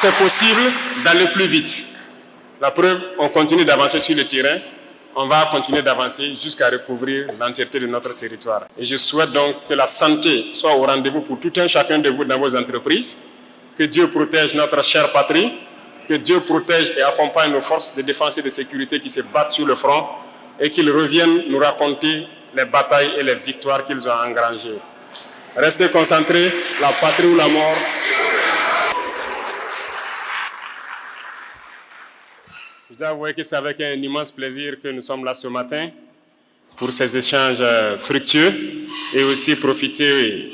c'est possible d'aller plus vite. La preuve, on continue d'avancer sur le terrain, on va continuer d'avancer jusqu'à recouvrir l'entièreté de notre territoire. Et je souhaite donc que la santé soit au rendez-vous pour tout un chacun de vous dans vos entreprises, que Dieu protège notre chère patrie, que Dieu protège et accompagne nos forces de défense et de sécurité qui se battent sur le front et qu'ils reviennent nous raconter les batailles et les victoires qu'ils ont engrangées. Restez concentrés, la patrie ou la mort. Je dois avouer que c'est avec un immense plaisir que nous sommes là ce matin pour ces échanges fructueux et aussi profiter et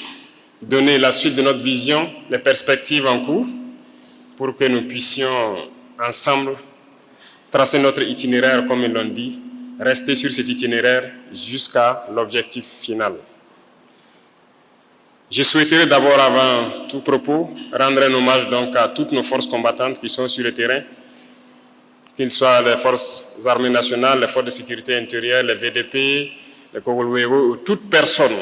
donner la suite de notre vision, les perspectives en cours pour que nous puissions ensemble tracer notre itinéraire comme ils l'ont dit, rester sur cet itinéraire jusqu'à l'objectif final. Je souhaiterais d'abord, avant tout propos, rendre un hommage donc à toutes nos forces combattantes qui sont sur le terrain, qu'ils soient les forces armées nationales, les forces de sécurité intérieure, les VDP, les Kogolwewo, ou toute personne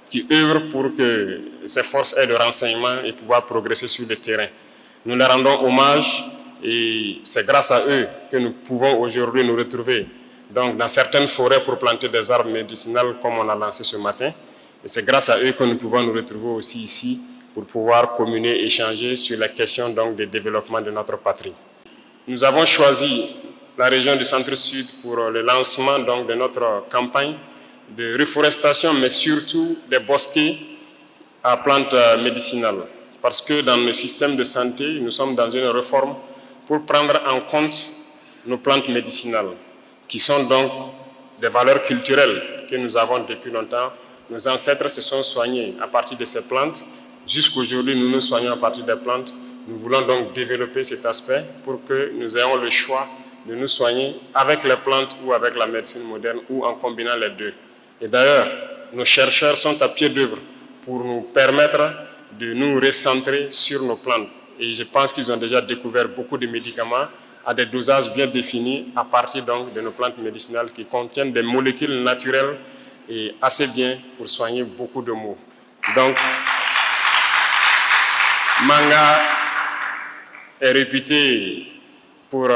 qui œuvre pour que ces forces aient le renseignement et pouvoir progresser sur le terrain. Nous leur rendons hommage et c'est grâce à eux que nous pouvons aujourd'hui nous retrouver donc, dans certaines forêts pour planter des arbres médicinales comme on a lancé ce matin. Et c'est grâce à eux que nous pouvons nous retrouver aussi ici pour pouvoir communier, échanger sur la question donc, du développement de notre patrie. Nous avons choisi la région du Centre-Sud pour le lancement donc, de notre campagne de reforestation, mais surtout des bosquets à plantes médicinales. Parce que dans le système de santé, nous sommes dans une réforme pour prendre en compte nos plantes médicinales, qui sont donc des valeurs culturelles que nous avons depuis longtemps. Nos ancêtres se sont soignés à partir de ces plantes. Jusqu'aujourd'hui, nous nous soignons à partir des plantes. Nous voulons donc développer cet aspect pour que nous ayons le choix de nous soigner avec les plantes ou avec la médecine moderne ou en combinant les deux. Et d'ailleurs, nos chercheurs sont à pied d'œuvre pour nous permettre de nous recentrer sur nos plantes. Et je pense qu'ils ont déjà découvert beaucoup de médicaments à des dosages bien définis à partir donc de nos plantes médicinales qui contiennent des molécules naturelles et assez bien pour soigner beaucoup de maux. Donc, Manga est réputé pour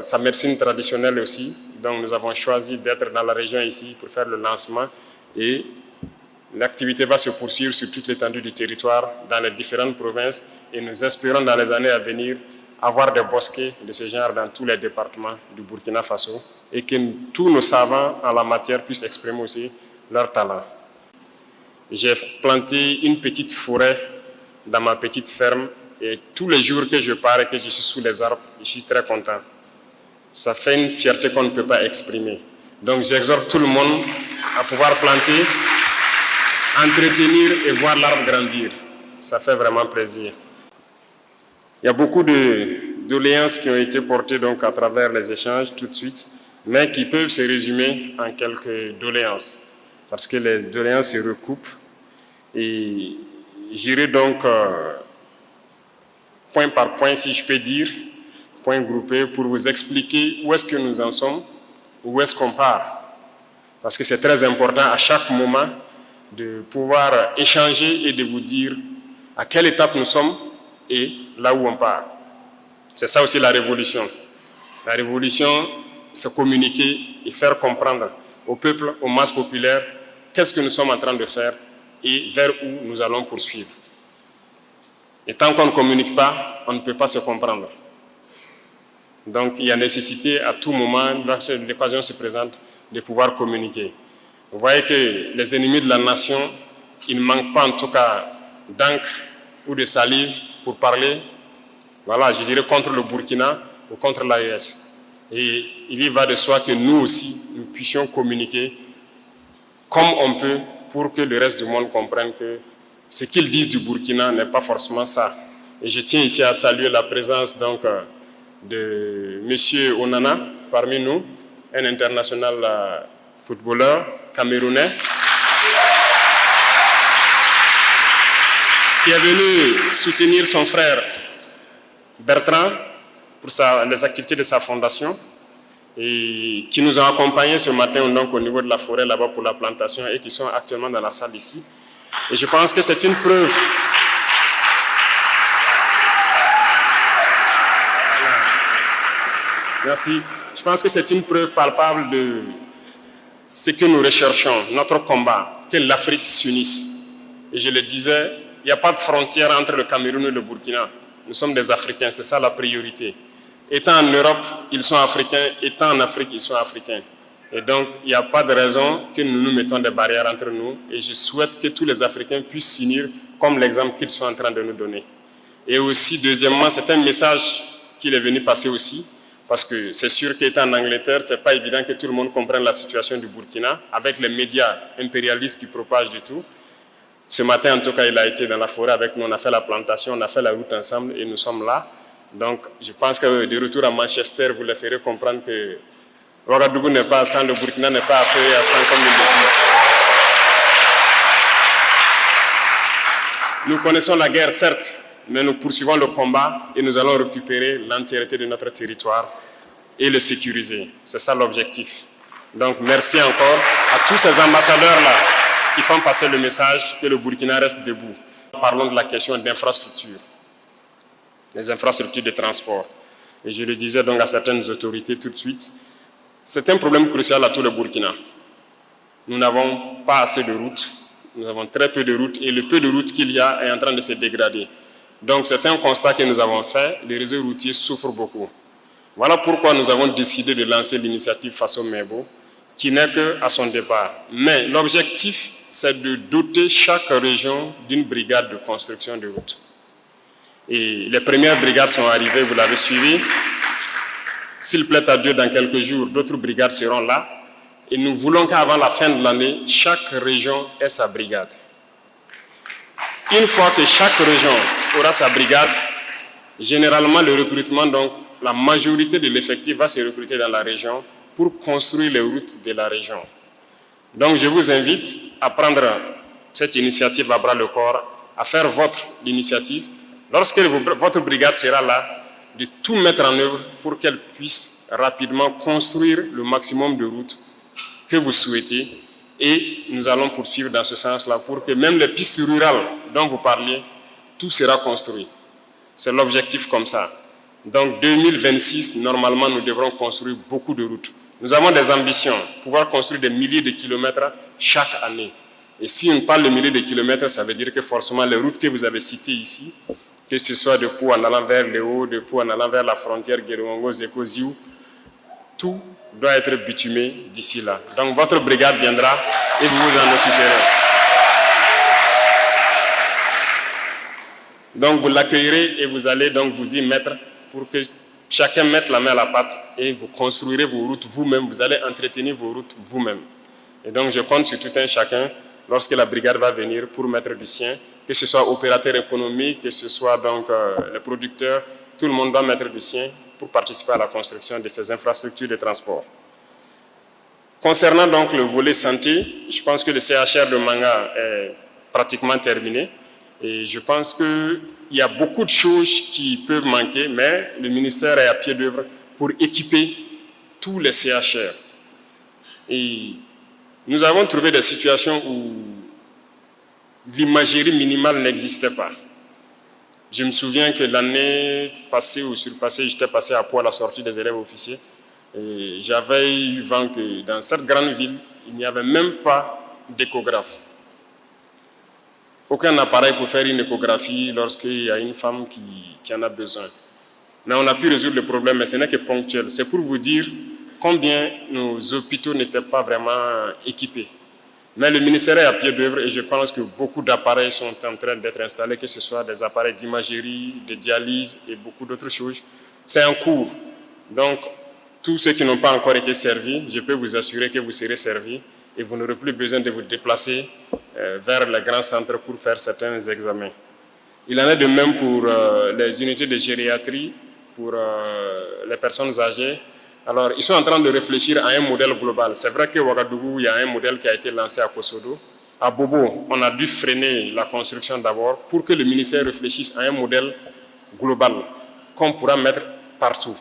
sa médecine traditionnelle aussi. Donc nous avons choisi d'être dans la région ici pour faire le lancement et l'activité va se poursuivre sur toute l'étendue du territoire, dans les différentes provinces et nous espérons dans les années à venir avoir des bosquets de ce genre dans tous les départements du Burkina Faso et que tous nos savants en la matière puissent exprimer aussi leur talent. J'ai planté une petite forêt dans ma petite ferme et tous les jours que je pars et que je suis sous les arbres, je suis très content. Ça fait une fierté qu'on ne peut pas exprimer. Donc j'exhorte tout le monde à pouvoir planter, entretenir et voir l'arbre grandir. Ça fait vraiment plaisir. Il y a beaucoup de doléances qui ont été portées donc à travers les échanges tout de suite, mais qui peuvent se résumer en quelques doléances, parce que les doléances se recoupent. Et j'irai donc point par point, si je peux dire, point groupé, pour vous expliquer où est-ce que nous en sommes, où est-ce qu'on part. Parce que c'est très important à chaque moment de pouvoir échanger et de vous dire à quelle étape nous sommes et là où on part. C'est ça aussi la révolution. La révolution, c'est communiquer et faire comprendre au peuple, aux masses populaires, qu'est-ce que nous sommes en train de faire et vers où nous allons poursuivre. Et tant qu'on ne communique pas, on ne peut pas se comprendre. Donc il y a nécessité à tout moment, lorsque l'occasion se présente, de pouvoir communiquer. Vous voyez que les ennemis de la nation, ils ne manquent pas en tout cas d'encre ou de salive pour parler, voilà, je dirais contre le Burkina ou contre l'AES. Et il y va de soi que nous aussi, nous puissions communiquer comme on peut pour que le reste du monde comprenne que ce qu'ils disent du Burkina n'est pas forcément ça. Et je tiens ici à saluer la présence donc, de M. Onana parmi nous, un international footballeur camerounais, qui est venu soutenir son frère Bertrand pour les activités de sa fondation et qui nous a accompagnés ce matin donc, au niveau de la forêt là-bas pour la plantation et qui sont actuellement dans la salle ici. Et je pense que c'est une preuve. Merci. Je pense que c'est une preuve palpable de ce que nous recherchons, notre combat, que l'Afrique s'unisse. Et je le disais, il n'y a pas de frontière entre le Cameroun et le Burkina. Nous sommes des Africains, c'est ça la priorité. Étant en Europe, ils sont africains. Étant en Afrique, ils sont africains. Et donc, il n'y a pas de raison que nous nous mettons des barrières entre nous. Et je souhaite que tous les Africains puissent s'unir comme l'exemple qu'ils sont en train de nous donner. Et aussi, deuxièmement, c'est un message qu'il est venu passer aussi. Parce que c'est sûr qu'étant en Angleterre, ce n'est pas évident que tout le monde comprenne la situation du Burkina, avec les médias impérialistes qui propagent du tout. Ce matin, en tout cas, il a été dans la forêt avec nous, on a fait la plantation, on a fait la route ensemble et nous sommes là. Donc, je pense que de retour à Manchester, vous le ferez comprendre que Ouagadougou n'est pas à 100, le Burkina n'est pas à 100 comme ils le disent. Nous connaissons la guerre, certes, mais nous poursuivons le combat et nous allons récupérer l'entièreté de notre territoire et le sécuriser. C'est ça l'objectif. Donc, merci encore à tous ces ambassadeurs-là qui font passer le message que le Burkina reste debout. Parlons de la question d'infrastructure, les infrastructures de transport. Et je le disais donc à certaines autorités tout de suite, c'est un problème crucial à tout le Burkina. Nous n'avons pas assez de routes, nous avons très peu de routes et le peu de routes qu'il y a est en train de se dégrader. Donc c'est un constat que nous avons fait, les réseaux routiers souffrent beaucoup. Voilà pourquoi nous avons décidé de lancer l'initiative Faso Mebo, qui n'est qu'à son départ. Mais l'objectif, c'est de doter chaque région d'une brigade de construction de routes. Et les premières brigades sont arrivées, vous l'avez suivi. S'il plaît à Dieu, dans quelques jours, d'autres brigades seront là. Et nous voulons qu'avant la fin de l'année, chaque région ait sa brigade. Une fois que chaque région aura sa brigade, généralement le recrutement, donc la majorité de l'effectif va se recruter dans la région pour construire les routes de la région. Donc je vous invite à prendre cette initiative à bras le corps, à faire votre initiative. Lorsque votre brigade sera là, de tout mettre en œuvre pour qu'elle puisse rapidement construire le maximum de routes que vous souhaitez. Et nous allons poursuivre dans ce sens-là pour que même les pistes rurales dont vous parliez, tout sera construit. C'est l'objectif comme ça. Donc 2026, normalement, nous devrons construire beaucoup de routes. Nous avons des ambitions, pouvoir construire des milliers de kilomètres chaque année. Et si on parle de milliers de kilomètres, ça veut dire que forcément les routes que vous avez citées ici, que ce soit de Pau en allant vers le haut, de Pau en allant vers la frontière Guérouango, Zeko, Ziou, tout doit être bitumé d'ici là. Donc votre brigade viendra et vous vous en occuperez. Donc vous l'accueillerez et vous allez donc vous y mettre pour que chacun mette la main à la pâte et vous construirez vos routes vous-même, vous allez entretenir vos routes vous-même. Et donc je compte sur tout un chacun lorsque la brigade va venir pour mettre du sien, que ce soit opérateur économique, que ce soit donc les producteurs, tout le monde doit mettre du sien pour participer à la construction de ces infrastructures de transport. Concernant donc le volet santé, je pense que le CHR de Manga est pratiquement terminé et je pense qu'il y a beaucoup de choses qui peuvent manquer, mais le ministère est à pied d'œuvre pour équiper tous les CHR. Et nous avons trouvé des situations où l'imagerie minimale n'existait pas. Je me souviens que l'année passée ou surpassée, j'étais passé à Pau à la sortie des élèves officiers. Et j'avais eu vent que dans cette grande ville, il n'y avait même pas d'échographe. Aucun appareil pour faire une échographie lorsqu'il y a une femme qui en a besoin. Mais on a pu résoudre le problème, mais ce n'est que ponctuel. C'est pour vous dire combien nos hôpitaux n'étaient pas vraiment équipés. Mais le ministère est à pied d'œuvre et je pense que beaucoup d'appareils sont en train d'être installés, que ce soit des appareils d'imagerie, de dialyse et beaucoup d'autres choses. C'est en cours. Donc, tous ceux qui n'ont pas encore été servis, je peux vous assurer que vous serez servis et vous n'aurez plus besoin de vous déplacer vers les grands centres pour faire certains examens. Il en est de même pour les unités de gériatrie, pour les personnes âgées. Alors, ils sont en train de réfléchir à un modèle global. C'est vrai qu'à Ouagadougou, il y a un modèle qui a été lancé à Kosodo. À Bobo, on a dû freiner la construction d'abord pour que le ministère réfléchisse à un modèle global qu'on pourra mettre partout.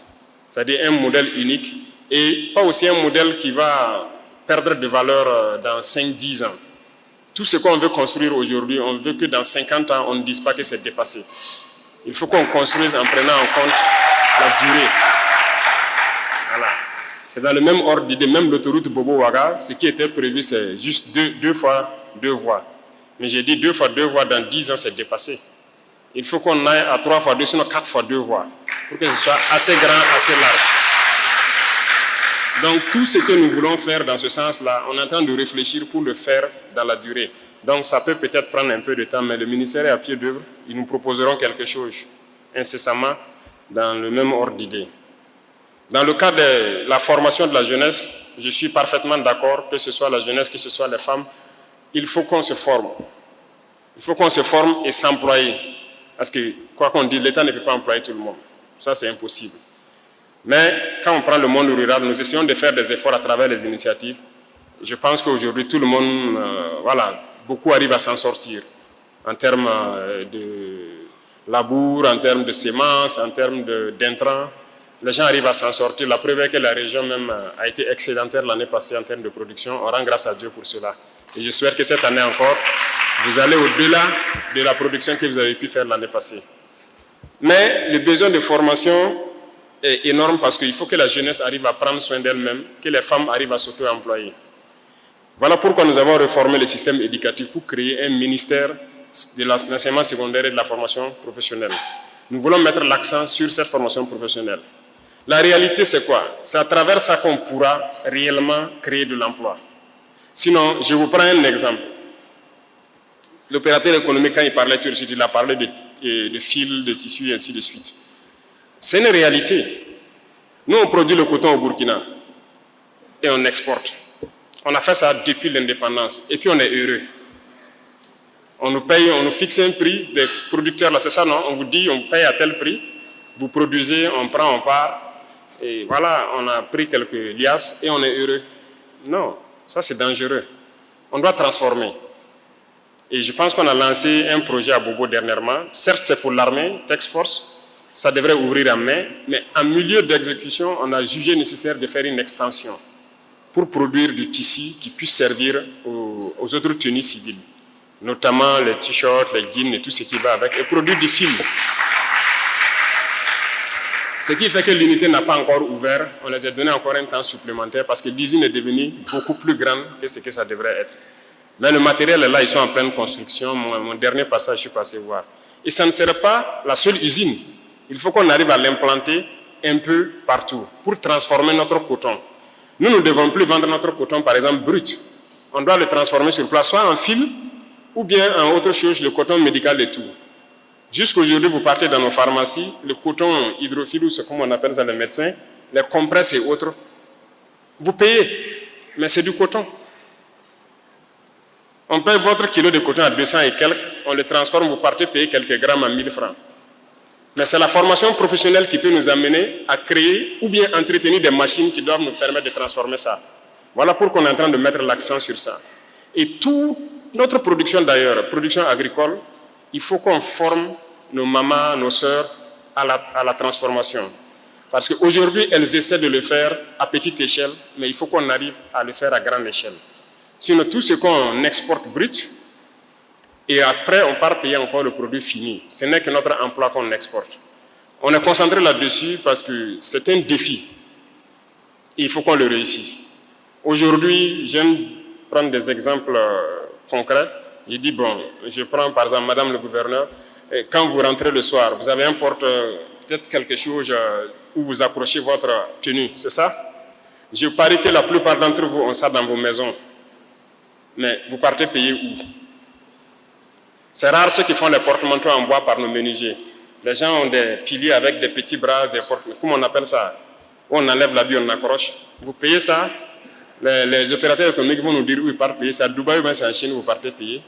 C'est-à-dire un modèle unique et pas aussi un modèle qui va perdre de valeur dans 5-10 ans. Tout ce qu'on veut construire aujourd'hui, on veut que dans 50 ans, on ne dise pas que c'est dépassé. Il faut qu'on construise en prenant en compte la durée. C'est dans le même ordre d'idée, même l'autoroute Bobo-Ouaga, ce qui était prévu, c'est juste deux fois 2 voies. Mais j'ai dit 2 fois 2 voies, dans 10 ans, c'est dépassé. Il faut qu'on aille à 3 fois 2, sinon 4 fois 2 voies, pour que ce soit assez grand, assez large. Donc tout ce que nous voulons faire dans ce sens-là, on est en train de réfléchir pour le faire dans la durée. Donc ça peut peut-être prendre un peu de temps, mais le ministère est à pied d'œuvre. Ils nous proposeront quelque chose incessamment dans le même ordre d'idée. Dans le cas de la formation de la jeunesse, je suis parfaitement d'accord, que ce soit la jeunesse, que ce soit les femmes, il faut qu'on se forme. Il faut qu'on se forme et s'employer. Parce que, quoi qu'on dise, l'État ne peut pas employer tout le monde. Ça, c'est impossible. Mais quand on prend le monde rural, nous essayons de faire des efforts à travers les initiatives. Je pense qu'aujourd'hui, tout le monde, beaucoup arrivent à s'en sortir en termes de labour, en termes de semences, en termes d'intrants. Les gens arrivent à s'en sortir. La preuve est que la région même a été excédentaire l'année passée en termes de production. On rend grâce à Dieu pour cela. Et je souhaite que cette année encore, vous allez au-delà de la production que vous avez pu faire l'année passée. Mais le besoin de formation est énorme parce qu'il faut que la jeunesse arrive à prendre soin d'elle-même, que les femmes arrivent à s'auto-employer. Voilà pourquoi nous avons réformé le système éducatif pour créer un ministère de l'enseignement secondaire et de la formation professionnelle. Nous voulons mettre l'accent sur cette formation professionnelle. La réalité, c'est quoi? C'est à travers ça qu'on pourra réellement créer de l'emploi. Sinon, je vous prends un exemple. L'opérateur économique, quand il parlait tout de suite, il a parlé de fils, de tissus et ainsi de suite. C'est une réalité. Nous, on produit le coton au Burkina et on exporte. On a fait ça depuis l'indépendance et puis on est heureux. On nous paye, on nous fixe un prix des producteurs, là, c'est ça, non? On vous dit, on paye à tel prix, vous produisez, on prend, on part, et voilà, on a pris quelques liasses et on est heureux. Non, ça c'est dangereux. On doit transformer. Et je pense qu'on a lancé un projet à Bobo dernièrement. Certes, c'est pour l'armée, Task Force, ça devrait ouvrir en mai, mais en milieu d'exécution, on a jugé nécessaire de faire une extension pour produire du tissu qui puisse servir aux autres tenues civiles, notamment les t-shirts, les jeans et tout ce qui va avec, et produire du fil. Ce qui fait que l'unité n'a pas encore ouvert, on les a donné encore un temps supplémentaire parce que l'usine est devenue beaucoup plus grande que ce que ça devrait être. Mais le matériel est là, ils sont en pleine construction. Mon dernier passage, je suis passé voir. Et ça ne serait pas la seule usine. Il faut qu'on arrive à l'implanter un peu partout pour transformer notre coton. Nous ne devons plus vendre notre coton, par exemple, brut. On doit le transformer sur place, soit en fil ou bien en autre chose, le coton médical et tout. Jusqu'aujourd'hui, vous partez dans nos pharmacies, le coton hydrophile, ou ce qu'on appelle ça les médecins, les compresses et autres, vous payez, mais c'est du coton. On paye votre kilo de coton à 200 et quelques, on le transforme, vous partez payer quelques grammes à 1000 francs. Mais c'est la formation professionnelle qui peut nous amener à créer ou bien entretenir des machines qui doivent nous permettre de transformer ça. Voilà pourquoi on est en train de mettre l'accent sur ça. Et toute notre production d'ailleurs, production agricole, il faut qu'on forme nos mamans, nos sœurs à la transformation. Parce qu'aujourd'hui, elles essaient de le faire à petite échelle, mais il faut qu'on arrive à le faire à grande échelle. Sinon, tout ce qu'on exporte brut, et après, on part payer encore le produit fini. Ce n'est que notre emploi qu'on exporte. On est concentré là-dessus parce que c'est un défi. Et il faut qu'on le réussisse. Aujourd'hui, j'aime prendre des exemples concrets. Je dis, bon, je prends par exemple Madame le gouverneur, quand vous rentrez le soir, vous avez un porte, peut-être quelque chose où vous accrochez votre tenue, c'est ça? Je parie que la plupart d'entre vous ont ça dans vos maisons. Mais vous partez payer où? C'est rare ceux qui font les porte-manteaux en bois par nos menuisiers. Les gens ont des piliers avec des petits bras, des porte-manteaux, comment on appelle ça? Où on enlève l'habit, on accroche. Vous payez ça, les opérateurs économiques vont nous dire où ils partent payer. C'est à Dubaï ou bien c'est en Chine où vous partez payer.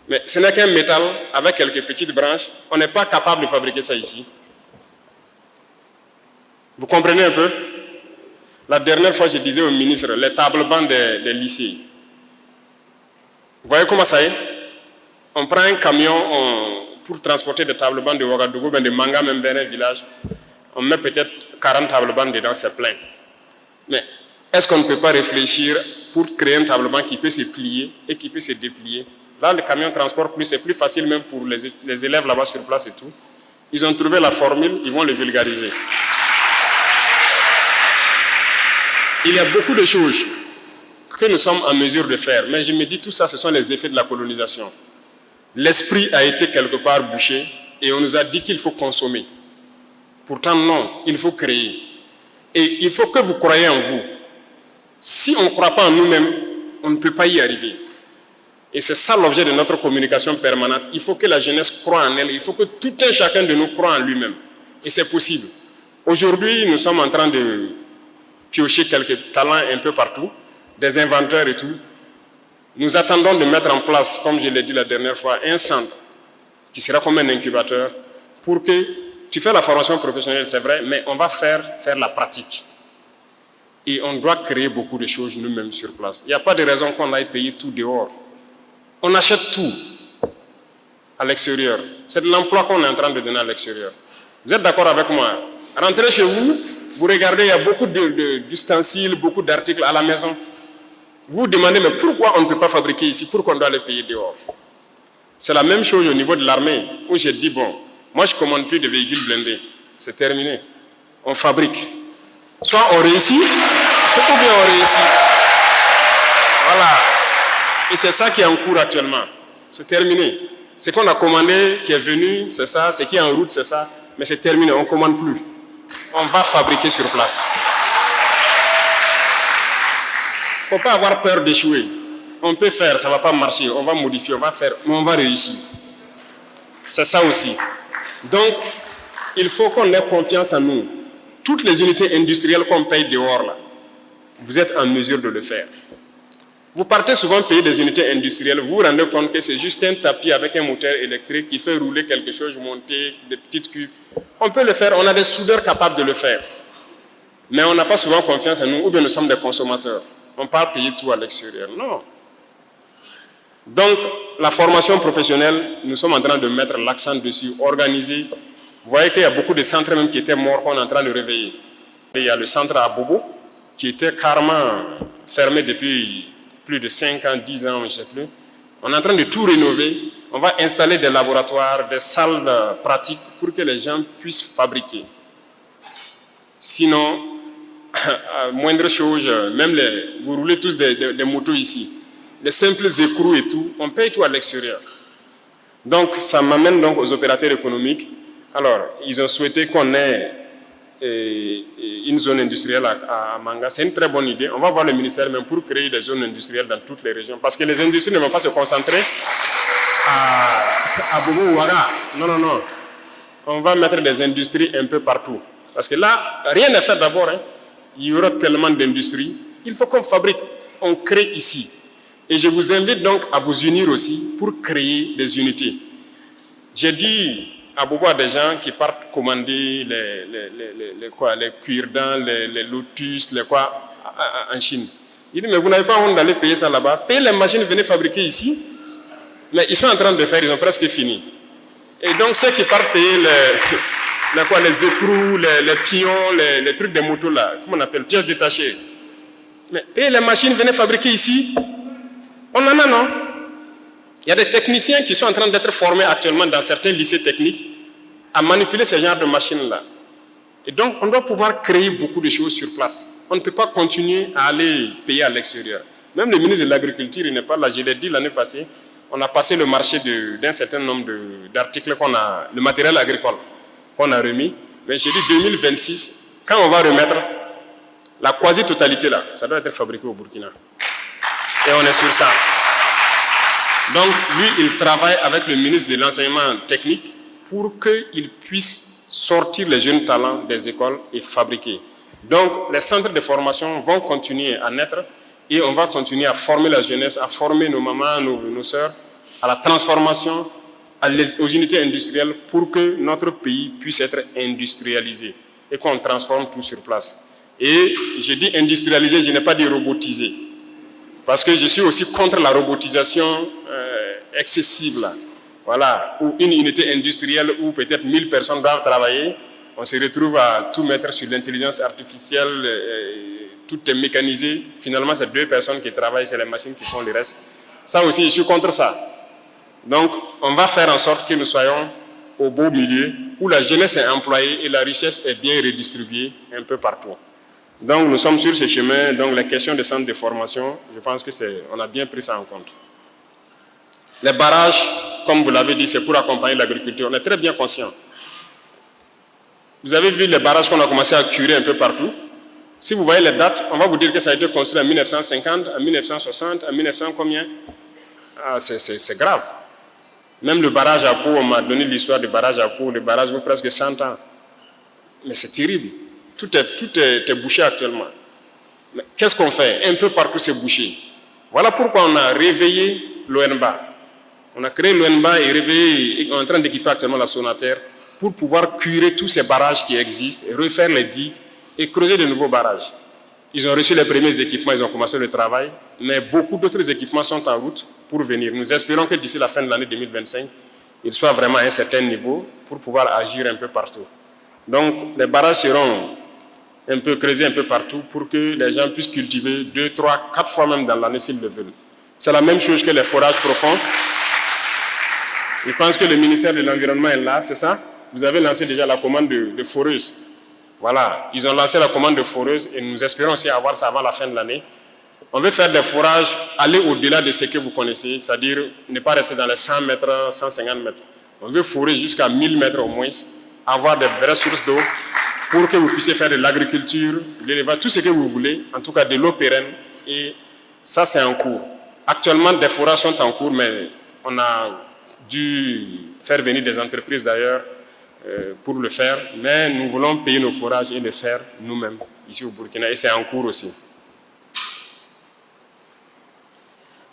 Mais ce n'est qu'un métal avec quelques petites branches. On n'est pas capable de fabriquer ça ici. Vous comprenez un peu? La dernière fois, je disais au ministre, les tables-bancs des lycées. Vous voyez comment ça est? On prend un camion pour transporter des tables-bancs de Ouagadougou, de Manga, même vers un village. On met peut-être 40 tables-bancs dedans, c'est plein. Mais est-ce qu'on ne peut pas réfléchir pour créer un table-banc qui peut se plier et qui peut se déplier? Là, le camion transporte plus, c'est plus facile même pour les élèves là-bas sur place et tout. Ils ont trouvé la formule, ils vont le vulgariser. Il y a beaucoup de choses que nous sommes en mesure de faire, mais je me dis tout ça, ce sont les effets de la colonisation. L'esprit a été quelque part bouché et on nous a dit qu'il faut consommer. Pourtant non, il faut créer. Et il faut que vous croyez en vous. Si on ne croit pas en nous-mêmes, on ne peut pas y arriver. Et c'est ça l'objet de notre communication permanente. Il faut que la jeunesse croie en elle. Il faut que tout un chacun de nous croie en lui-même. Et c'est possible. Aujourd'hui, nous sommes en train de piocher quelques talents un peu partout, des inventeurs et tout. Nous attendons de mettre en place, comme je l'ai dit la dernière fois, un centre qui sera comme un incubateur pour que tu fais la formation professionnelle, c'est vrai, mais on va faire la pratique. Et on doit créer beaucoup de choses nous-mêmes sur place. Il n'y a pas de raison qu'on aille payer tout dehors. On achète tout à l'extérieur. C'est de l'emploi qu'on est en train de donner à l'extérieur. Vous êtes d'accord avec moi? Rentrez chez vous, vous regardez, il y a beaucoup d'ustensiles, beaucoup d'articles à la maison. Vous vous demandez, mais pourquoi on ne peut pas fabriquer ici? Pourquoi on doit les payer dehors? C'est la même chose au niveau de l'armée, où j'ai dit, bon, moi je ne commande plus de véhicules blindés. C'est terminé. On fabrique. Soit on réussit, ou bien on réussit. Voilà. Et c'est ça qui est en cours actuellement. C'est terminé. Ce qu'on a commandé, qui est venu, c'est ça. Ce qui est en route, c'est ça. Mais c'est terminé, on ne commande plus. On va fabriquer sur place. Il ne faut pas avoir peur d'échouer. On peut faire, ça ne va pas marcher, on va modifier, on va faire, mais on va réussir. C'est ça aussi. Donc, il faut qu'on ait confiance en nous. Toutes les unités industrielles qu'on paye dehors, là, vous êtes en mesure de le faire. Vous partez souvent payer des unités industrielles, vous vous rendez compte que c'est juste un tapis avec un moteur électrique qui fait rouler quelque chose, monter des petites cubes. On peut le faire, on a des soudeurs capables de le faire. Mais on n'a pas souvent confiance en nous, ou bien nous sommes des consommateurs. On ne peut pas payer tout à l'extérieur. Non. Donc, la formation professionnelle, nous sommes en train de mettre l'accent dessus, organiser. Vous voyez qu'il y a beaucoup de centres même qui étaient morts qu'on est en train de réveiller. Et il y a le centre à Bobo, qui était carrément fermé depuis plus de 5 ans, 10 ans, je ne sais plus. On est en train de tout rénover. On va installer des laboratoires, des salles pratiques pour que les gens puissent fabriquer. Sinon, moindre chose, même vous roulez tous des motos ici, les simples écrous et tout, on paye tout à l'extérieur. Donc, ça m'amène donc aux opérateurs économiques. Alors, ils ont souhaité qu'on ait une zone industrielle à Manga. C'est une très bonne idée. On va voir le ministère même pour créer des zones industrielles dans toutes les régions. Parce que les industries ne vont pas se concentrer à Bobo ou Ouaga. Non, non, non. On va mettre des industries un peu partout. Parce que là, rien n'est fait d'abord. Hein. Il y aura tellement d'industries. Il faut qu'on fabrique, on crée ici. Et je vous invite donc à vous unir aussi pour créer des unités. J'ai dit à beaucoup des gens qui partent commander les cuirdents, les lotus, les quoi, en Chine. Il dit, mais vous n'avez pas honte d'aller payer ça là-bas. Payez les machines, venez fabriquer ici. Mais ils sont en train de faire, ils ont presque fini. Et donc ceux qui partent payer les écrous, les pions, les trucs des motos là, comment on appelle, pièces détachées. Mais payez les machines, venez fabriquer ici. On en a, non? Il y a des techniciens qui sont en train d'être formés actuellement dans certains lycées techniques à manipuler ce genre de machines-là. Et donc, on doit pouvoir créer beaucoup de choses sur place. On ne peut pas continuer à aller payer à l'extérieur. Même le ministre de l'Agriculture, il n'est pas là. Je l'ai dit l'année passée, on a passé le marché d'un certain nombre d'articles qu'on a, le matériel agricole qu'on a remis. Mais j'ai dit 2026, quand on va remettre la quasi-totalité là, ça doit être fabriqué au Burkina. Et on est sur ça. Donc, lui, il travaille avec le ministre de l'Enseignement technique pour qu'il puisse sortir les jeunes talents des écoles et fabriquer. Donc, les centres de formation vont continuer à naître et on va continuer à former la jeunesse, à former nos mamans, nos sœurs, à la transformation, aux unités industrielles pour que notre pays puisse être industrialisé et qu'on transforme tout sur place. Et je dis industrialisé, je n'ai pas dit robotisé. Parce que je suis aussi contre la robotisation excessive. Là. Voilà, où une unité industrielle où peut-être 1000 personnes doivent travailler, on se retrouve à tout mettre sur l'intelligence artificielle, tout est mécanisé. Finalement, c'est 2 personnes qui travaillent, c'est les machines qui font le reste. Ça aussi, je suis contre ça. Donc, on va faire en sorte que nous soyons au beau milieu, où la jeunesse est employée et la richesse est bien redistribuée un peu partout. Donc nous sommes sur ce chemin, donc les questions de centres de formation, je pense qu'on a bien pris ça en compte. Les barrages, comme vous l'avez dit, c'est pour accompagner l'agriculture. On est très bien conscient. Vous avez vu les barrages qu'on a commencé à curer un peu partout. Si vous voyez les dates, on va vous dire que ça a été construit en 1950, en 1960, en 1900 combien? Ah, c'est grave. Même le barrage à Pau, on m'a donné l'histoire du barrage à Pau, le barrage vaut presque 100 ans. Mais c'est terrible. Tout est bouché actuellement. Mais qu'est-ce qu'on fait? Un peu partout c'est bouché. Voilà pourquoi on a réveillé l'ONBA. On a créé l'ONBA et réveillé, on est en train d'équiper actuellement la Sonaterre pour pouvoir curer tous ces barrages qui existent, refaire les digues et creuser de nouveaux barrages. Ils ont reçu les premiers équipements, ils ont commencé le travail, mais beaucoup d'autres équipements sont en route pour venir. Nous espérons que d'ici la fin de l'année 2025, ils soient vraiment à un certain niveau pour pouvoir agir un peu partout. Donc, les barrages seront un peu creusés un peu partout pour que les gens puissent cultiver 2, 3, 4 fois même dans l'année s'ils le veulent. C'est la même chose que les forages profonds. Je pense que le ministère de l'Environnement est là, c'est ça? Vous avez lancé déjà la commande de foreuses. Voilà, ils ont lancé la commande de foreuses et nous espérons aussi avoir ça avant la fin de l'année. On veut faire des forages, aller au-delà de ce que vous connaissez, c'est-à-dire ne pas rester dans les 100 mètres, 150 mètres. On veut forer jusqu'à 1000 mètres au moins, avoir de vraies sources d'eau pour que vous puissiez faire de l'agriculture, de l'élevage, tout ce que vous voulez, en tout cas de l'eau pérenne. Et ça, c'est en cours. Actuellement, des forages sont en cours, mais on a dû faire venir des entreprises d'ailleurs pour le faire, mais nous voulons payer nos forages et le faire nous-mêmes ici au Burkina, et c'est en cours aussi.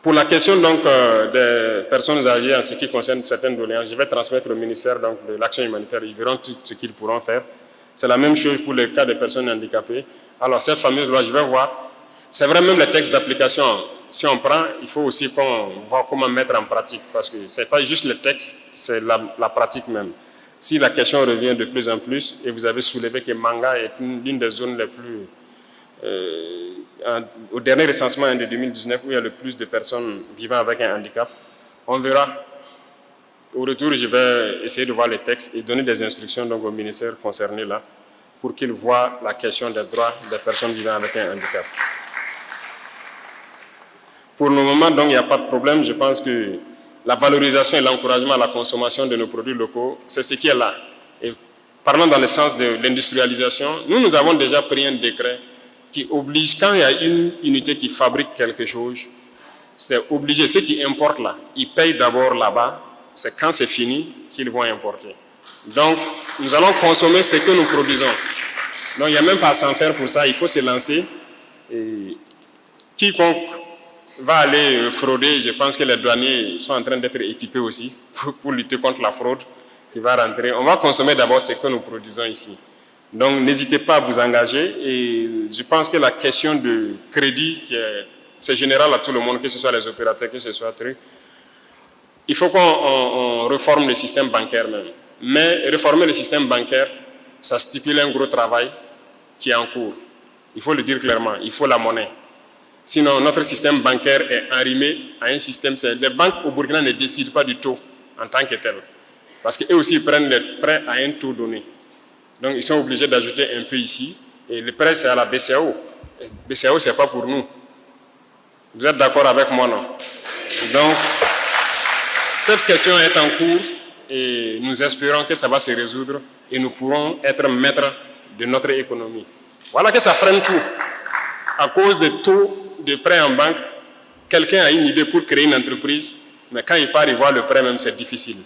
Pour la question donc, des personnes âgées en ce qui concerne certaines doléances, je vais transmettre au ministère donc, de l'Action humanitaire, ils verront tout ce qu'ils pourront faire. C'est la même chose pour le cas des personnes handicapées. Alors cette fameuse loi, je vais voir. C'est vrai, même les textes d'application, si on prend, il faut aussi qu'on voit comment mettre en pratique, parce que ce n'est pas juste le texte, c'est la pratique même. Si la question revient de plus en plus, et vous avez soulevé que Manga est l'une des zones les plus... au dernier recensement de 2019, où il y a le plus de personnes vivant avec un handicap, on verra. Au retour, je vais essayer de voir les textes et donner des instructions donc, au ministère concerné là, pour qu'il voit la question des droits des personnes vivant avec un handicap. Pour le moment, donc, il n'y a pas de problème. Je pense que la valorisation et l'encouragement à la consommation de nos produits locaux, c'est ce qui est là. Et parlant dans le sens de l'industrialisation, nous avons déjà pris un décret qui oblige, quand il y a une unité qui fabrique quelque chose, c'est obligé, ceux qui importent là, ils payent d'abord là-bas, c'est quand c'est fini qu'ils vont importer. Donc, nous allons consommer ce que nous produisons. Donc, il n'y a même pas à s'en faire pour ça, il faut se lancer. Et quiconque va aller frauder, je pense que les douaniers sont en train d'être équipés aussi pour lutter contre la fraude qui va rentrer. On va consommer d'abord ce que nous produisons ici. Donc, n'hésitez pas à vous engager. Et je pense que la question de crédit, c'est général à tout le monde, que ce soit les opérateurs, que ce soit trucs. Il faut qu'on réforme le système bancaire même. Mais réformer le système bancaire, ça stipule un gros travail qui est en cours. Il faut le dire clairement, il faut la monnaie. Sinon, notre système bancaire est arrimé à un système... Les banques au Burkina ne décident pas du taux en tant que tel. Parce qu'eux aussi, ils prennent les prêts à un taux donné. Donc, ils sont obligés d'ajouter un peu ici. Et le prêt, c'est à la BCAO. BCAO, ce n'est pas pour nous. Vous êtes d'accord avec moi, non? Donc, cette question est en cours et nous espérons que ça va se résoudre et nous pourrons être maîtres de notre économie. Voilà que ça freine tout. À cause des taux de prêt en banque, quelqu'un a une idée pour créer une entreprise, mais quand il part y voir le prêt même, c'est difficile.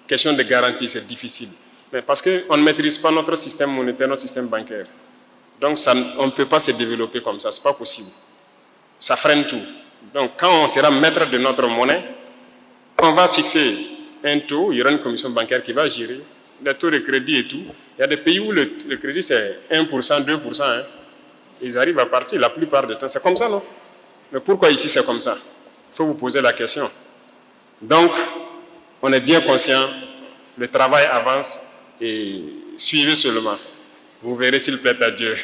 Question de garantie, c'est difficile. Mais parce qu'on ne maîtrise pas notre système monétaire, notre système bancaire. Donc ça, on ne peut pas se développer comme ça, ce n'est pas possible. Ça freine tout. Donc quand on sera maître de notre monnaie, on va fixer un taux, il y aura une commission bancaire qui va gérer les taux de crédit et tout. Il y a des pays où le crédit c'est 1%, 2%. Hein. Ils arrivent à partir la plupart du temps. C'est comme ça, non? Mais pourquoi ici c'est comme ça? Il faut vous poser la question. Donc, on est bien conscient, le travail avance et suivez seulement. Vous verrez s'il plaît à Dieu.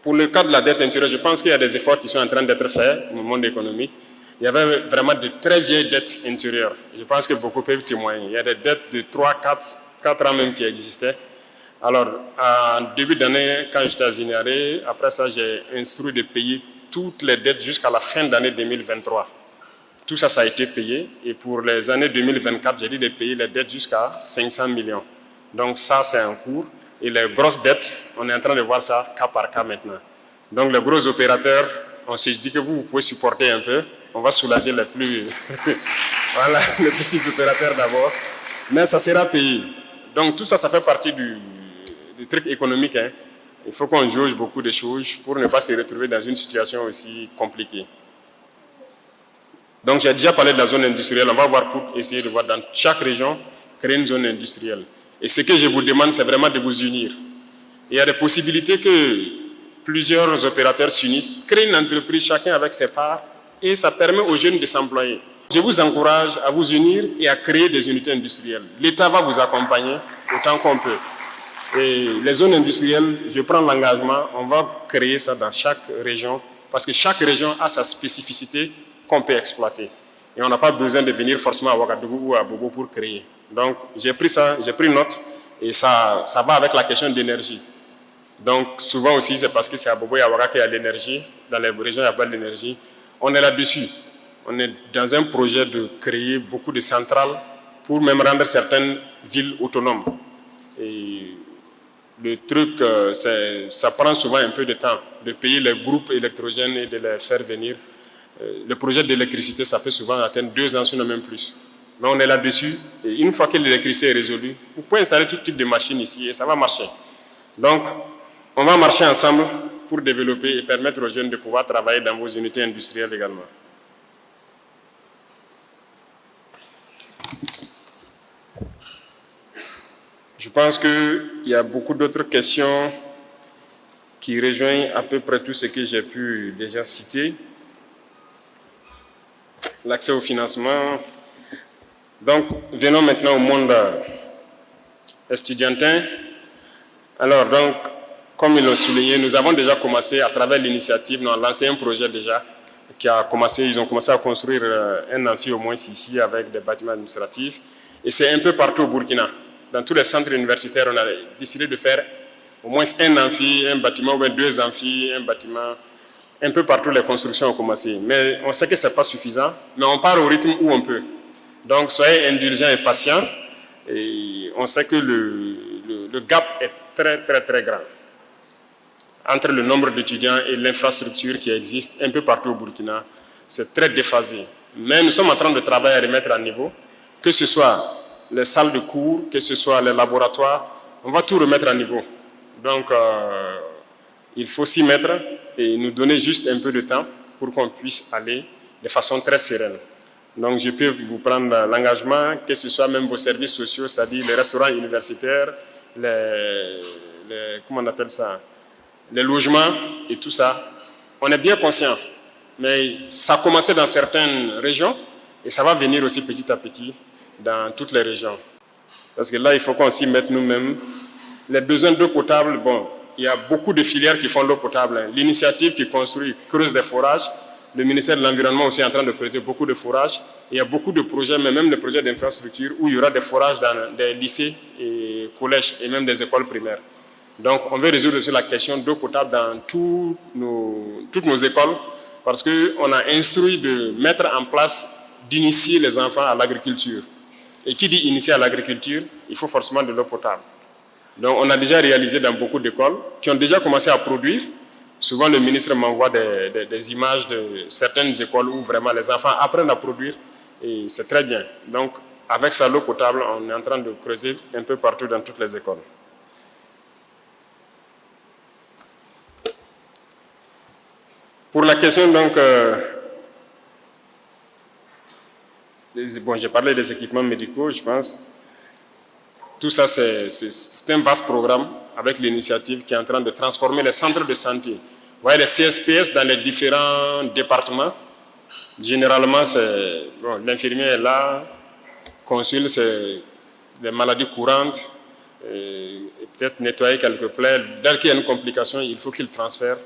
Pour le cas de la dette intérieure, je pense qu'il y a des efforts qui sont en train d'être faits dans le monde économique. il y avait vraiment de très vieilles dettes intérieures. Je pense que beaucoup peuvent témoigner. Il y a des dettes de 3, 4 ans même qui existaient. Alors, en début d'année, quand j'étais à Zinaré, après ça, j'ai instruit de payer toutes les dettes jusqu'à la fin d'année 2023. Tout ça, ça a été payé. Et pour les années 2024, j'ai dit de payer les dettes jusqu'à 500 millions. Donc ça, c'est en cours. Et les grosses dettes, on est en train de voir ça cas par cas maintenant. Donc les gros opérateurs, on s'est dit que vous pouvez supporter un peu. On va soulager les plus... voilà, les petits opérateurs d'abord. Mais ça sera payé. Donc tout ça, ça fait partie du truc économique. Hein. Il faut qu'on jauge beaucoup de choses pour ne pas se retrouver dans une situation aussi compliquée. Donc j'ai déjà parlé de la zone industrielle. On va voir pour essayer de voir dans chaque région, créer une zone industrielle. Et ce que je vous demande, c'est vraiment de vous unir. Il y a des possibilités que plusieurs opérateurs s'unissent, créent une entreprise, chacun avec ses parts, et ça permet aux jeunes de s'employer. Je vous encourage à vous unir et à créer des unités industrielles. L'État va vous accompagner autant qu'on peut. Et les zones industrielles, je prends l'engagement, on va créer ça dans chaque région, parce que chaque région a sa spécificité qu'on peut exploiter. Et on n'a pas besoin de venir forcément à Ouagadougou ou à Bobo pour créer. Donc j'ai pris ça, j'ai pris note, et ça va avec la question d'énergie. Donc souvent aussi, c'est parce que c'est à Bobo et à Ouaga qu'il y a l'énergie, dans les régions il n'y a pas d'énergie. On est là-dessus. On est dans un projet de créer beaucoup de centrales pour même rendre certaines villes autonomes. Et le truc, ça prend souvent un peu de temps de payer les groupes électrogènes et de les faire venir. Le projet d'électricité, ça peut souvent atteindre 2 ans, sinon même plus. Mais on est là-dessus. Et une fois que l'électricité est résolue, vous pouvez installer tout type de machines ici et ça va marcher. Donc, on va marcher ensemble pour développer et permettre aux jeunes de pouvoir travailler dans vos unités industrielles également. Je pense qu'il y a beaucoup d'autres questions qui rejoignent à peu près tout ce que j'ai pu déjà citer. L'accès au financement. Donc, venons maintenant au monde estudiantin. Alors, donc, comme ils l'ont souligné, nous avons déjà commencé à travers l'initiative, nous avons lancé un projet déjà qui a commencé, ils ont commencé à construire un amphi au moins ici avec des bâtiments administratifs. Et c'est un peu partout au Burkina. Dans tous les centres universitaires, on a décidé de faire au moins un amphi, un bâtiment ou bien 2 amphis, un bâtiment. Un peu partout, les constructions ont commencé. Mais on sait que ce n'est pas suffisant, mais on part au rythme où on peut. Donc, soyez indulgents et patients. Et on sait que le gap est très, très, très grand entre le nombre d'étudiants et l'infrastructure qui existe un peu partout au Burkina. C'est très déphasé. Mais nous sommes en train de travailler à remettre à niveau, que ce soit les salles de cours, que ce soit les laboratoires, on va tout remettre à niveau. Donc, il faut s'y mettre et nous donner juste un peu de temps pour qu'on puisse aller de façon très sereine. Donc, je peux vous prendre l'engagement, que ce soit même vos services sociaux, c'est-à-dire les restaurants universitaires, comment on appelle ça, les logements et tout ça. On est bien conscient, mais ça a commencé dans certaines régions et ça va venir aussi petit à petit dans toutes les régions. Parce que là, il faut qu'on s'y mette nous-mêmes. Les besoins d'eau potable, bon, il y a beaucoup de filières qui font l'eau potable. L'initiative qui construit creuse des forages. Le ministère de l'Environnement aussi est en train de creuser beaucoup de forages. Il y a beaucoup de projets, mais même des projets d'infrastructure où il y aura des forages dans des lycées et collèges et même des écoles primaires. Donc, on veut résoudre aussi la question d'eau potable dans toutes nos écoles parce qu'on a instruit de mettre en place, d'initier les enfants à l'agriculture. Et qui dit initier à l'agriculture, il faut forcément de l'eau potable. Donc, on a déjà réalisé dans beaucoup d'écoles qui ont déjà commencé à produire. Souvent, le ministre m'envoie des images de certaines écoles où vraiment les enfants apprennent à produire et c'est très bien. Donc, avec ça, l'eau potable, on est en train de creuser un peu partout dans toutes les écoles. Pour la question, donc, bon, j'ai parlé des équipements médicaux, je pense. Tout ça, c'est un vaste programme avec l'initiative qui est en train de transformer les centres de santé. Vous voyez, les CSPS dans les différents départements, généralement, bon, l'infirmier est là, consulte, c'est les maladies courantes, et peut-être nettoyer quelques plaies. Dès qu'il y a une complication, il faut qu'il transfère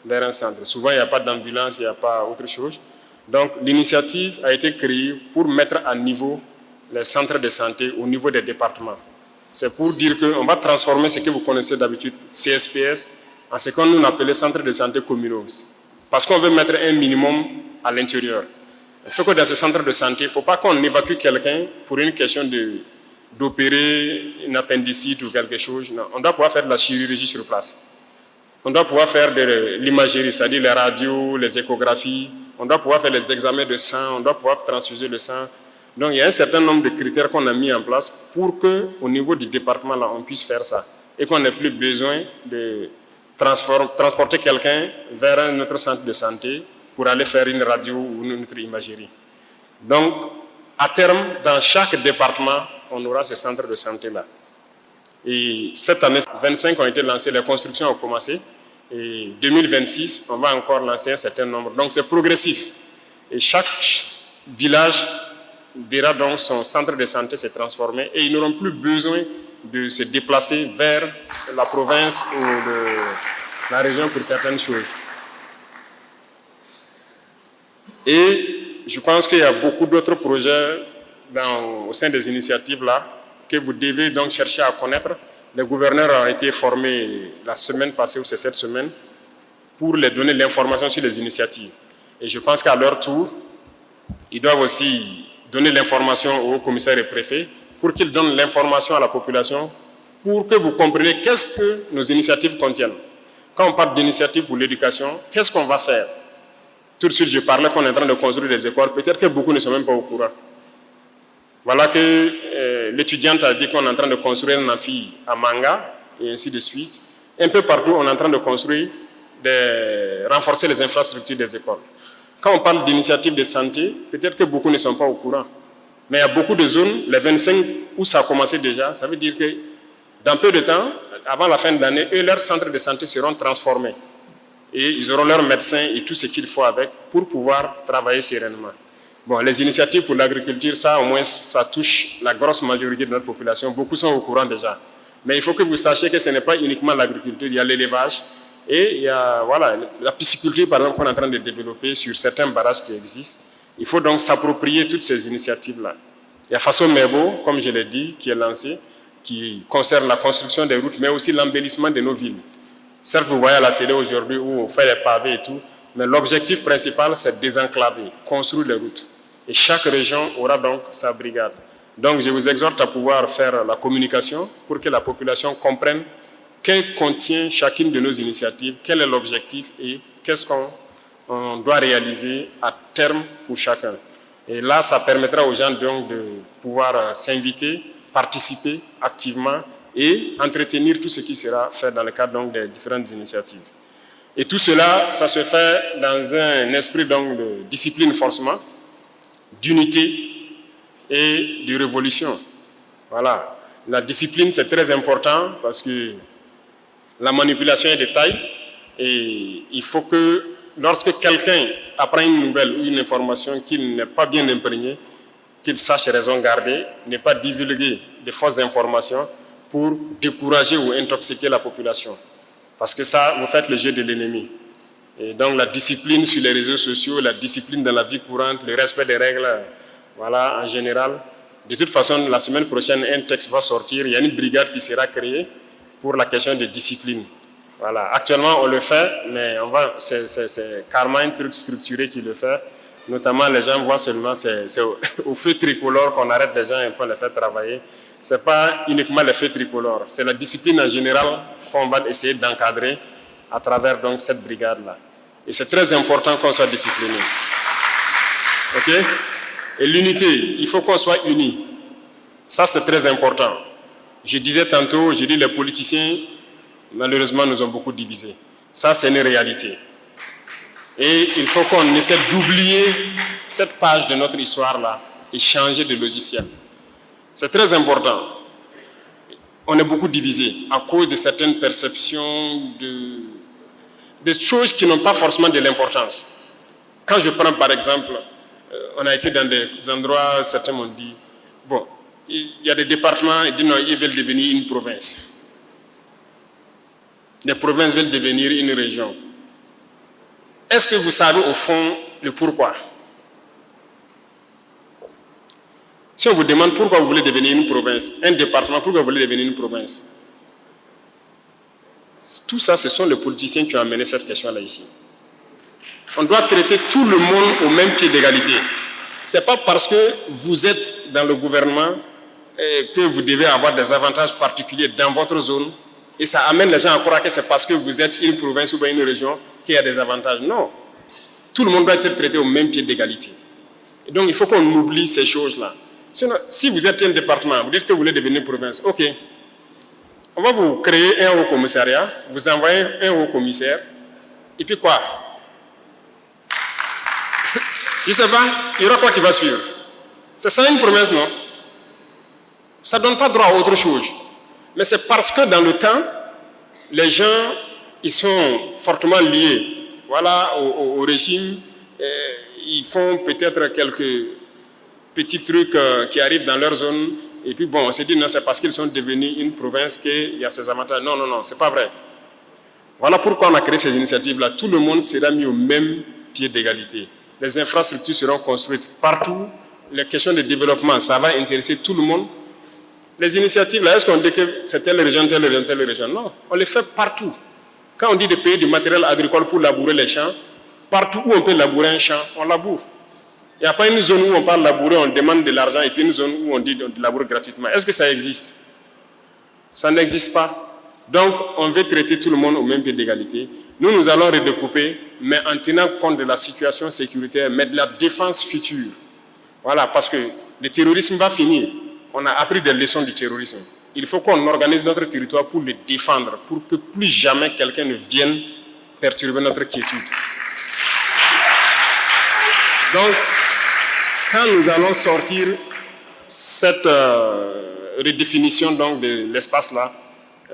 vers un centre. Souvent, il n'y a pas d'ambulance, il n'y a pas autre chose. Donc l'initiative a été créée pour mettre à niveau les centres de santé au niveau des départements. C'est pour dire qu'on va transformer ce que vous connaissez d'habitude, CSPS, en ce qu'on nous appelle centres de santé communaux. Parce qu'on veut mettre un minimum à l'intérieur. Il faut que dans ce centre de santé, il ne faut pas qu'on évacue quelqu'un pour une question d'opérer une appendicite ou quelque chose. Non. On doit pouvoir faire de la chirurgie sur place. On doit pouvoir faire de l'imagerie, c'est-à-dire les radios, les échographies. On doit pouvoir faire les examens de sang, on doit pouvoir transfuser le sang. Donc il y a un certain nombre de critères qu'on a mis en place pour qu'au niveau du département, là, on puisse faire ça. Et qu'on n'ait plus besoin de transporter quelqu'un vers un autre centre de santé pour aller faire une radio ou une autre imagerie. Donc, à terme, dans chaque département, on aura ce centre de santé-là. Et cette année, 25 ont été lancés, les constructions ont commencé. Et 2026, on va encore lancer un certain nombre. Donc, c'est progressif. Et chaque village verra donc son centre de santé se transformer et ils n'auront plus besoin de se déplacer vers la province ou la région pour certaines choses. Et je pense qu'il y a beaucoup d'autres projets au sein des initiatives là que vous devez donc chercher à connaître. Les gouverneurs ont été formés la semaine passée ou c'est cette semaine pour les donner l'information sur les initiatives. Et je pense qu'à leur tour, ils doivent aussi donner l'information aux commissaires et préfets pour qu'ils donnent l'information à la population pour que vous compreniez qu'est-ce que nos initiatives contiennent. Quand on parle d'initiatives pour l'éducation, qu'est-ce qu'on va faire? Tout de suite, je parlais qu'on est en train de construire des écoles. Peut-être que beaucoup ne sont même pas au courant. Voilà que l'étudiante a dit qu'on est en train de construire un amphi à Manga, et ainsi de suite. Un peu partout, on est en train de construire, renforcer les infrastructures des écoles. Quand on parle d'initiatives de santé, peut-être que beaucoup ne sont pas au courant. Mais il y a beaucoup de zones, les 25 où ça a commencé déjà, ça veut dire que dans peu de temps, avant la fin de l'année, leurs centres de santé seront transformés. Et ils auront leurs médecins et tout ce qu'il faut avec pour pouvoir travailler sereinement. Bon, les initiatives pour l'agriculture, ça au moins, ça touche la grosse majorité de notre population. Beaucoup sont au courant déjà. Mais il faut que vous sachiez que ce n'est pas uniquement l'agriculture, il y a l'élevage et il y a la pisciculture, par exemple, qu'on est en train de développer sur certains barrages qui existent. Il faut donc s'approprier toutes ces initiatives-là. Il y a Faso Mebo, comme je l'ai dit, qui est lancé, qui concerne la construction des routes, mais aussi l'embellissement de nos villes. Certes, vous voyez à la télé aujourd'hui où on fait les pavés et tout, mais l'objectif principal, c'est de désenclaver, construire les routes. Et chaque région aura donc sa brigade. Donc, je vous exhorte à pouvoir faire la communication pour que la population comprenne que contient chacune de nos initiatives, quel est l'objectif et qu'est-ce qu'on doit réaliser à terme pour chacun. Et là, ça permettra aux gens donc de pouvoir s'inviter, participer activement et entretenir tout ce qui sera fait dans le cadre donc des différentes initiatives. Et tout cela, ça se fait dans un esprit donc de discipline forcément, d'unité et de révolution. Voilà. La discipline, c'est très important parce que la manipulation est de taille et il faut que lorsque quelqu'un apprend une nouvelle ou une information qu'il n'est pas bien imprégné, qu'il sache raison garder, ne pas divulguer de fausses informations pour décourager ou intoxiquer la population. Parce que ça, vous faites le jeu de l'ennemi. Et donc la discipline sur les réseaux sociaux, la discipline dans la vie courante, le respect des règles, voilà, en général. De toute façon, la semaine prochaine, un texte va sortir. Il y a une brigade qui sera créée pour la question de discipline. Voilà. Actuellement, on le fait, mais c'est carrément un truc structuré qui le fait. Notamment, les gens voient seulement, c'est au feu tricolore qu'on arrête les gens et qu'on les fait travailler. Ce n'est pas uniquement le feu tricolore, c'est la discipline en général qu'on va essayer d'encadrer à travers donc, cette brigade-là. Et c'est très important qu'on soit discipliné. OK? Et l'unité, il faut qu'on soit unis. Ça, c'est très important. Je disais tantôt, j'ai dit les politiciens, malheureusement, nous ont beaucoup divisés. Ça, c'est une réalité. Et il faut qu'on essaie d'oublier cette page de notre histoire-là et changer de logiciel. C'est très important. On est beaucoup divisés à cause de certaines perceptions, de choses qui n'ont pas forcément de l'importance. Quand je prends par exemple, on a été dans des endroits, certains m'ont dit, bon, il y a des départements, ils disent non, ils veulent devenir une province. Les provinces veulent devenir une région. Est-ce que vous savez au fond le pourquoi? Si on vous demande pourquoi vous voulez devenir une province, un département, pourquoi vous voulez devenir une province, tout ça, ce sont les politiciens qui ont amené cette question-là ici. On doit traiter tout le monde au même pied d'égalité. Ce n'est pas parce que vous êtes dans le gouvernement que vous devez avoir des avantages particuliers dans votre zone et ça amène les gens à croire que c'est parce que vous êtes une province ou une région qu'il y a des avantages. Non. Tout le monde doit être traité au même pied d'égalité. Et donc, il faut qu'on oublie ces choses-là. Sinon, si vous êtes un département, vous dites que vous voulez devenir une province, ok. On va vous créer un haut commissariat, vous envoyez un haut commissaire, et puis quoi? Je ne sais pas, il y aura quoi qui va suivre? C'est ça une promesse, non? Ça ne donne pas droit à autre chose. Mais c'est parce que dans le temps, les gens, ils sont fortement liés, voilà, au régime. Ils font peut-être quelques petits trucs qui arrivent dans leur zone. Et puis bon, on s'est dit, non, c'est parce qu'ils sont devenus une province qu'il y a ces avantages. Non, non, non, c'est pas vrai. Voilà pourquoi on a créé ces initiatives-là. Tout le monde sera mis au même pied d'égalité. Les infrastructures seront construites partout. Les questions de développement, ça va intéresser tout le monde. Les initiatives, là, est-ce qu'on dit que c'est telle région, telle région, telle région? Non, on les fait partout. Quand on dit de payer du matériel agricole pour labourer les champs, partout où on peut labourer un champ, on laboure. Il n'y a pas une zone où on parle labourer, on demande de l'argent, et puis une zone où on dit de labourer gratuitement. Est-ce que ça existe? Ça n'existe pas. Donc, on veut traiter tout le monde au même pied d'égalité. Nous allons redécouper, mais en tenant compte de la situation sécuritaire, mais de la défense future. Voilà, parce que le terrorisme va finir. On a appris des leçons du terrorisme. Il faut qu'on organise notre territoire pour le défendre, pour que plus jamais quelqu'un ne vienne perturber notre quiétude. Donc, quand nous allons sortir cette redéfinition donc, de l'espace-là,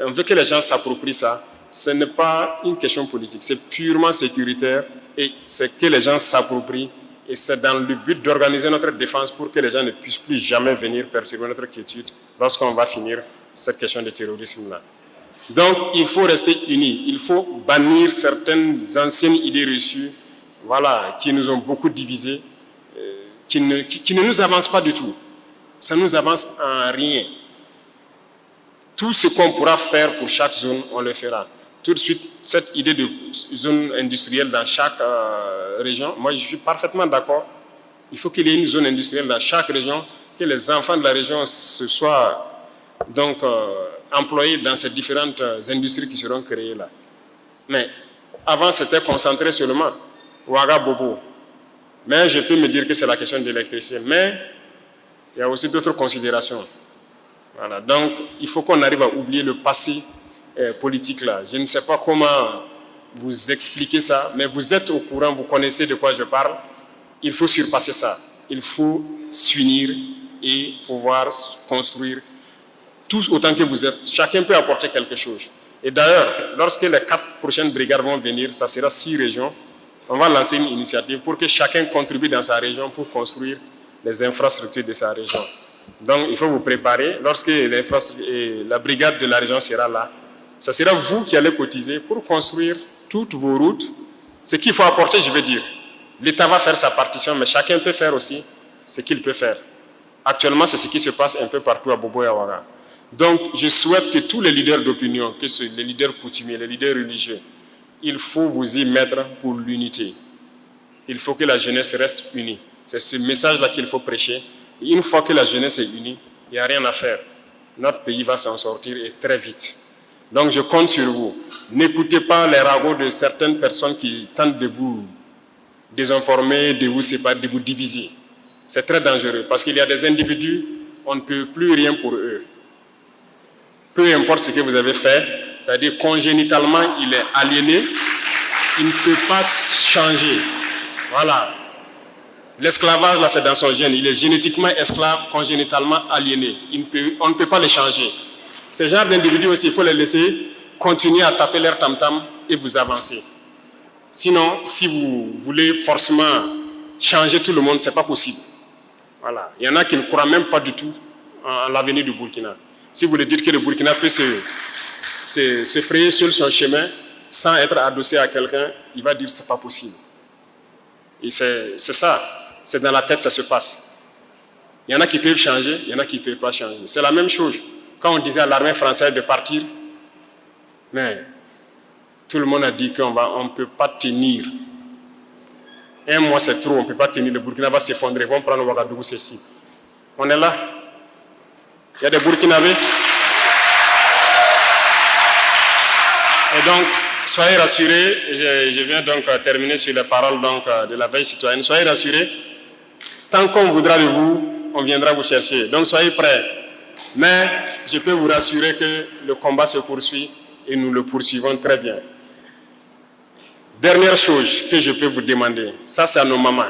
on veut que les gens s'approprient ça. Ce n'est pas une question politique, c'est purement sécuritaire et c'est que les gens s'approprient. Et c'est dans le but d'organiser notre défense pour que les gens ne puissent plus jamais venir perturber notre quiétude lorsqu'on va finir cette question de terrorisme-là. Donc, il faut rester unis. Il faut bannir certaines anciennes idées reçues, voilà, qui nous ont beaucoup divisés, qui ne nous avancent pas du tout. Ça ne nous avance en rien. Tout ce qu'on pourra faire pour chaque zone, on le fera. Tout de suite, cette idée de zone industrielle dans chaque région, moi je suis parfaitement d'accord. Il faut qu'il y ait une zone industrielle dans chaque région, que les enfants de la région se soient donc employés dans ces différentes industries qui seront créées là. Mais avant, c'était concentré seulement Ouaga Bobo. Mais je peux me dire que c'est la question de l'électricité. Mais il y a aussi d'autres considérations. Voilà. Donc, il faut qu'on arrive à oublier le passé politique là. Je ne sais pas comment vous expliquer ça, mais vous êtes au courant, vous connaissez de quoi je parle. Il faut surpasser ça. Il faut s'unir et pouvoir construire tous autant que vous êtes. Chacun peut apporter quelque chose. Et d'ailleurs, lorsque les 4 prochaines brigades vont venir, ça sera 6 régions, on va lancer une initiative pour que chacun contribue dans sa région pour construire les infrastructures de sa région. Donc, il faut vous préparer. Lorsque la brigade de la région sera là, ce sera vous qui allez cotiser pour construire toutes vos routes. Ce qu'il faut apporter, je veux dire, l'État va faire sa partition, mais chacun peut faire aussi ce qu'il peut faire. Actuellement, c'est ce qui se passe un peu partout à Bobo et à Ouaga. Donc, je souhaite que tous les leaders d'opinion, que ce soit les leaders coutumiers, les leaders religieux, il faut vous y mettre pour l'unité. Il faut que la jeunesse reste unie. C'est ce message-là qu'il faut prêcher. Et une fois que la jeunesse est unie, il n'y a rien à faire. Notre pays va s'en sortir et très vite. Donc, je compte sur vous. N'écoutez pas les ragots de certaines personnes qui tentent de vous désinformer, de vous séparer, de vous diviser. C'est très dangereux parce qu'il y a des individus, on ne peut plus rien pour eux. Peu importe ce que vous avez fait, c'est-à-dire congénitalement, il est aliéné, il ne peut pas changer. Voilà. L'esclavage, là, c'est dans son gène. Il est génétiquement esclave, congénitalement aliéné. On ne peut pas le changer. Ces genres d'individus aussi, il faut les laisser continuer à taper leur tam-tam et vous avancer. Sinon, si vous voulez forcément changer tout le monde, ce n'est pas possible. Voilà. Il y en a qui ne croient même pas du tout en l'avenir du Burkina. Si vous voulez dire que le Burkina peut se frayer sur son chemin sans être adossé à quelqu'un, il va dire que ce n'est pas possible. Et c'est ça. C'est dans la tête que ça se passe. Il y en a qui peuvent changer, il y en a qui ne peuvent pas changer. C'est la même chose. Quand on disait à l'armée française de partir, mais tout le monde a dit qu'on ne peut pas tenir. Un mois c'est trop, on ne peut pas tenir. Le Burkina va s'effondrer, ils vont prendre Ouagadougou, c'est si. On est là. Il y a des Burkinabés. Et donc, soyez rassurés, je viens donc terminer sur les paroles donc, de la veille citoyenne. Soyez rassurés, tant qu'on voudra de vous, on viendra vous chercher. Donc soyez prêts. Mais je peux vous rassurer que le combat se poursuit et nous le poursuivons très bien. Dernière chose que je peux vous demander, ça c'est à nos mamans.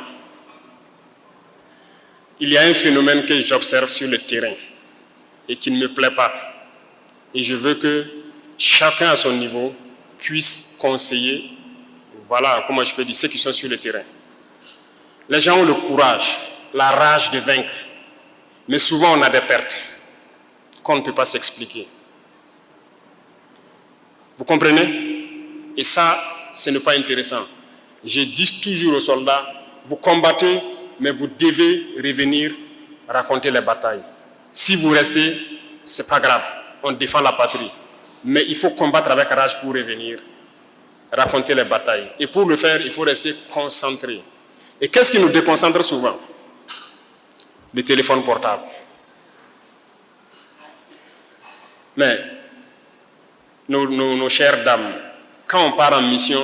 Il y a un phénomène que j'observe sur le terrain et qui ne me plaît pas. Et je veux que chacun à son niveau puisse conseiller, voilà comment je peux dire, ceux qui sont sur le terrain. Les gens ont le courage, la rage de vaincre, mais souvent on a des pertes qu'on ne peut pas s'expliquer. Vous comprenez? Et ça, ce n'est pas intéressant. Je dis toujours aux soldats, vous combattez, mais vous devez revenir raconter les batailles. Si vous restez, ce n'est pas grave, on défend la patrie. Mais il faut combattre avec rage pour revenir, raconter les batailles. Et pour le faire, il faut rester concentré. Et qu'est-ce qui nous déconcentre souvent? Le téléphone portable. Mais nos chères dames, quand on part en mission,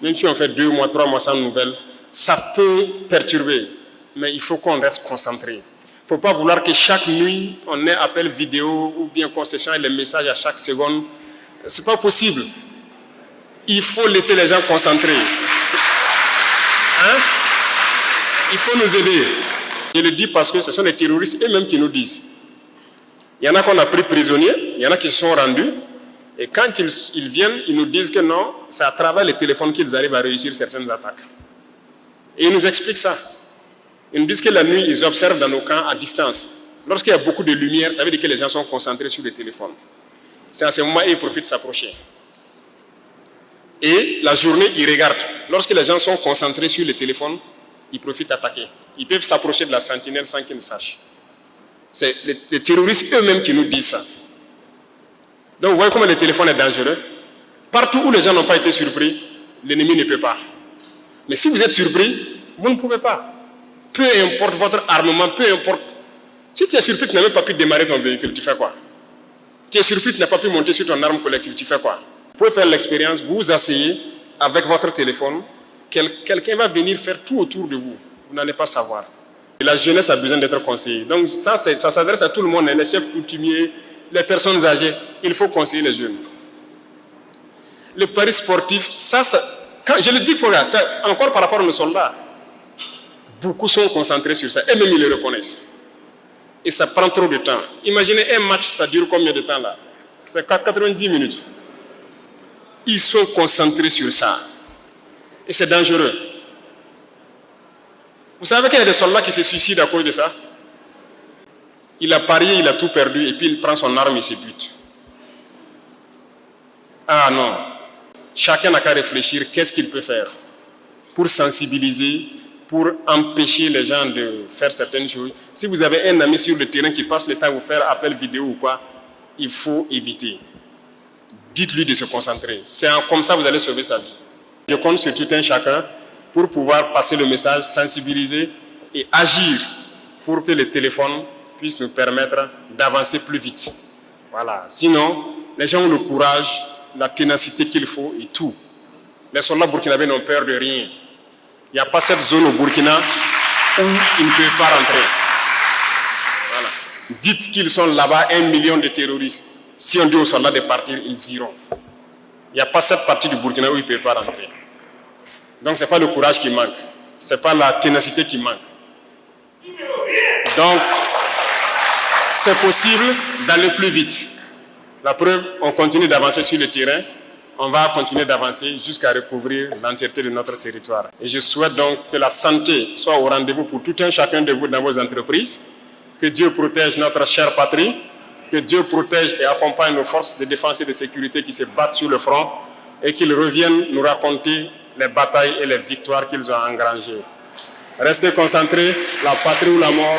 même si on fait 2 mois, 3 mois sans nouvelles, ça peut perturber. Mais il faut qu'on reste concentré. Il ne faut pas vouloir que chaque nuit, on ait appel vidéo ou bien qu'on s'échange les messages à chaque seconde. Ce n'est pas possible. Il faut laisser les gens concentrés. Hein? Il faut nous aider. Je le dis parce que ce sont les terroristes eux-mêmes qui nous disent. Il y en a qu'on a pris prisonniers, il y en a qui se sont rendus. Et quand ils viennent, ils nous disent que non, c'est à travers les téléphones qu'ils arrivent à réussir certaines attaques. Et ils nous expliquent ça. Ils nous disent que la nuit, ils observent dans nos camps à distance. Lorsqu'il y a beaucoup de lumière, ça veut dire que les gens sont concentrés sur les téléphones. C'est à ce moment où ils profitent de s'approcher. Et la journée, ils regardent. Lorsque les gens sont concentrés sur les téléphones, ils profitent d'attaquer. Ils peuvent s'approcher de la sentinelle sans qu'ils ne sachent. C'est les terroristes eux-mêmes qui nous disent ça. Donc vous voyez comment le téléphone est dangereux. Partout où les gens n'ont pas été surpris, l'ennemi ne peut pas. Mais si vous êtes surpris, vous ne pouvez pas. Peu importe votre armement, peu importe. Si tu es surpris, tu n'as même pas pu démarrer ton véhicule, tu fais quoi? Tu es surpris, tu n'as pas pu monter sur ton arme collective, tu fais quoi? Vous pouvez faire l'expérience, vous vous asseyez avec votre téléphone, quelqu'un va venir faire tout autour de vous. Vous n'allez pas savoir. Et la jeunesse a besoin d'être conseillée. Donc ça s'adresse à tout le monde, les chefs coutumiers, les personnes âgées. Il faut conseiller les jeunes. Le pari sportif, quand je le dis pour ça, encore par rapport aux soldats, beaucoup sont concentrés sur ça, et même ils le reconnaissent. Et ça prend trop de temps. Imaginez un match, ça dure combien de temps là? C'est 90 minutes. Ils sont concentrés sur ça. Et c'est dangereux. Vous savez qu'il y a des soldats qui se suicident à cause de ça? Il a parié, il a tout perdu, et puis il prend son arme et se bute. Ah non. Chacun n'a qu'à réfléchir qu'est-ce qu'il peut faire pour sensibiliser, pour empêcher les gens de faire certaines choses. Si vous avez un ami sur le terrain qui passe le temps à vous faire appel vidéo ou quoi, il faut éviter. Dites-lui de se concentrer. C'est comme ça que vous allez sauver sa vie. Je compte sur tout un chacun pour pouvoir passer le message, sensibiliser et agir pour que le téléphone puisse nous permettre d'avancer plus vite. Voilà. Sinon, les gens ont le courage, la ténacité qu'il faut et tout. Les soldats burkinabés n'ont peur de rien. Il n'y a pas cette zone au Burkina où ils ne peuvent pas rentrer. Voilà. Dites qu'ils sont là-bas 1 million de terroristes. Si on dit aux soldats de partir, ils iront. Il n'y a pas cette partie du Burkina où ils ne peuvent pas rentrer. Donc ce n'est pas le courage qui manque. Ce n'est pas la ténacité qui manque. Donc, c'est possible d'aller plus vite. La preuve, on continue d'avancer sur le terrain. On va continuer d'avancer jusqu'à recouvrir l'entièreté de notre territoire. Et je souhaite donc que la santé soit au rendez-vous pour tout un chacun de vous dans vos entreprises. Que Dieu protège notre chère patrie. Que Dieu protège et accompagne nos forces de défense et de sécurité qui se battent sur le front. Et qu'ils reviennent nous raconter les batailles et les victoires qu'ils ont engrangées. Restez concentrés, la patrie ou la mort.